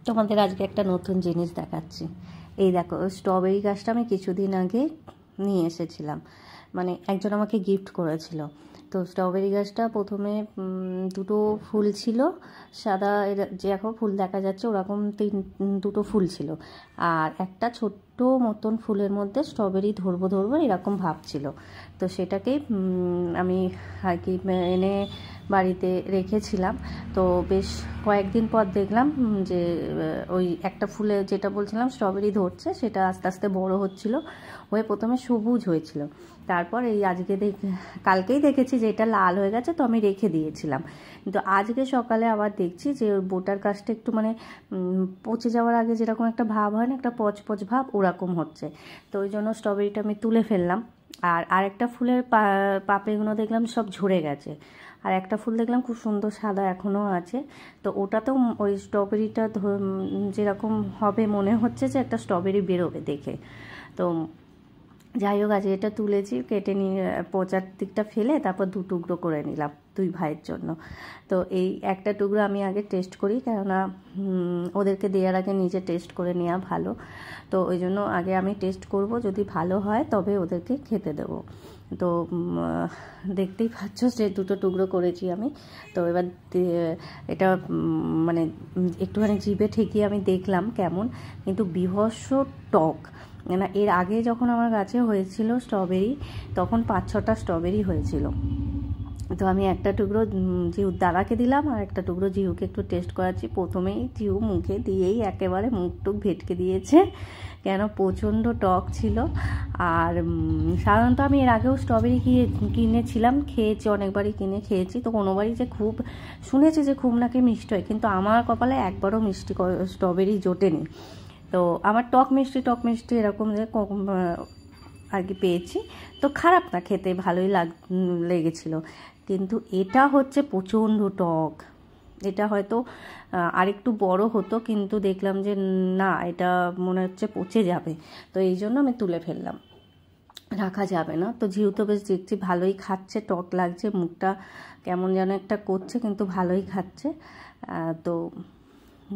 তোমাদের আজকে একটা নতুন জিনিস দেখাচ্ছি। এই দেখো, স্ট্রবেরি গাছটা আমি কিছুদিন আগে নিয়ে এসেছিলাম, মানে একজন আমাকে গিফট করেছিল। তো স্ট্রবেরি গাছটা প্রথমে দুটো ফুল ছিল, সাদা যে এখন ফুল দেখা যাচ্ছে ওরকম দুটো ফুল ছিল, আর একটা ছোট্ট মতন ফুলের মধ্যে স্ট্রবেরি ধরবো এরকম ভাব ছিল। তো সেটাকেই আমি আর কি এনে বাড়িতে রেখেছিলাম। তো বেশ কয়েকদিন পর দেখলাম যে ওই একটা ফুলে যেটা বলছিলাম স্ট্রবেরি ধরছে, সেটা আস্তে আস্তে বড় হচ্ছিল, হয়ে প্রথমে সবুজ হয়েছিল। তারপর এই আজকে কালকেই দেখেছি যে এটা লাল হয়ে গেছে, তো আমি রেখে দিয়েছিলাম। কিন্তু আজকে সকালে আবার দেখছি যে ওর বোটার কাছটা একটু মানে পচে যাওয়ার আগে যেরকম একটা ভাব হয় না, একটা পচ ভাব ওরকম হচ্ছে। তো ওই জন্য স্ট্রবেরিটা আমি তুলে ফেললাম। আর আরেকটা ফুলের পাপড়িগুলো দেখলাম সব ঝরে গেছে, আর একটা ফুল দেখলাম খুব সুন্দর সাদা এখনও আছে। তো ওটাতেও ওই স্ট্রবেরিটা যেরকম হবে মনে হচ্ছে যে একটা স্ট্রবেরি বেরোবে দেখে। তো যাই হোক, আজকে এটা তুলেছি, কেটে নিয়ে পচার দিকটা ফেলে তারপর দু টুকরো করে নিলাম দুই ভাইয়ের জন্য। তো এই একটা টুকরো আমি আগে টেস্ট করি, কেননা ওদেরকে দেওয়ার আগে নিজে টেস্ট করে নেওয়া ভালো। তো ওই জন্য আগে আমি টেস্ট করব, যদি ভালো হয় তবে ওদেরকে খেতে দেবো। তো দেখতেই পাচ্ছ যে দুটো টুকরো করেছি আমি। তো এবার এটা মানে একটুখানি জিভে ঠেকিয়ে আমি দেখলাম কেমন, কিন্তু বীভৎস টক। না, এর আগে যখন আমার গাছে হয়েছিল স্ট্রবেরি, তখন 5-6টা স্ট্রবেরি হয়েছিল। তো আমি একটা টুকরো জিহুর দাদাকে দিলাম, আর একটা টুকরো জিহুকে একটু টেস্ট করাচ্ছি। প্রথমেই জিহু মুখে দিয়েই একেবারে মুখটুক ভেটকে দিয়েছে, কেন প্রচণ্ড টক ছিল। আর সাধারণত আমি এর আগেও স্ট্রবেরি কিনেছিলাম, খেয়েছি, অনেকবারই কিনে খেয়েছি। তো কোনোবারই যে খুব শুনেছি যে খুব নাকি মিষ্টি হয়, কিন্তু আমার কপালে একবারও মিষ্টি স্ট্রবেরি জোটেনি। তো আমার টক মিষ্টি এরকম যে আর কি পেয়েছি। তো খারাপ না, খেতে ভালোই লেগেছিল। কিন্তু এটা হচ্ছে প্রচণ্ড টক। এটা হয়তো আরেকটু বড় হতো, কিন্তু দেখলাম যে না, এটা মনে হচ্ছে পচে যাবে। তো এই জন্য আমি তুলে ফেললাম, রাখা যাবে না। তো যেহেতু বেশ দেখছি ভালোই খাচ্ছে, টক লাগছে, মুখটা কেমন যেন একটা করছে, কিন্তু ভালোই খাচ্ছে। তো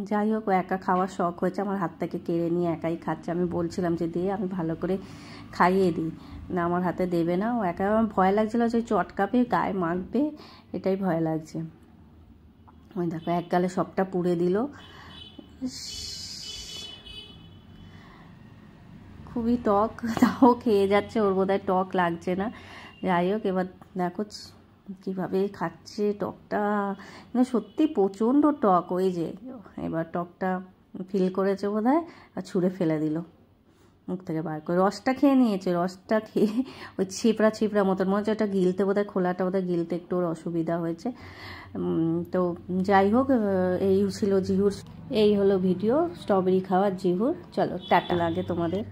যাই হোক, একা খাওয়ার শখ হয়েছে, আমার হাত থেকে কেড়ে নিয়ে একাই খাচ্ছে। আমি বলছিলাম যে দিয়ে আমি ভালো করে খাইয়ে দিই, না আমার হাতে দেবে না। ও একা, আমার ভয় লাগছিলো যে চটকাবে, গায়ে মাখবে, এটাই ভয় লাগছে। ওই দেখো এক গালে সবটা পুড়ে দিল, খুবই টক, তাও খেয়ে যাচ্ছে, ওর বোধহয় টক লাগছে না। যাই হোক, এবার দেখো কীভাবে খাচ্ছে টকটা, কিন্তু সত্যি প্রচণ্ড টক। ওই যে এবার টকটা ফিল করেছে বোধহয়, আর ছুঁড়ে ফেলে দিল, মুখ থেকে বার করে রসটা খেয়ে নিয়েছে। রসটা খেয়ে ওই ছিপড়া মতন মনে হচ্ছে, ওটা গিলতে বোধহয়, খোলাটা বোধহয় গিলতে একটু ওর অসুবিধা হয়েছে। তো যাই হোক, এই ছিল জিহুর, এই হলো ভিডিও স্ট্রবেরি খাওয়ার জিহুর। চলো টাটা, লাগে তোমাদের।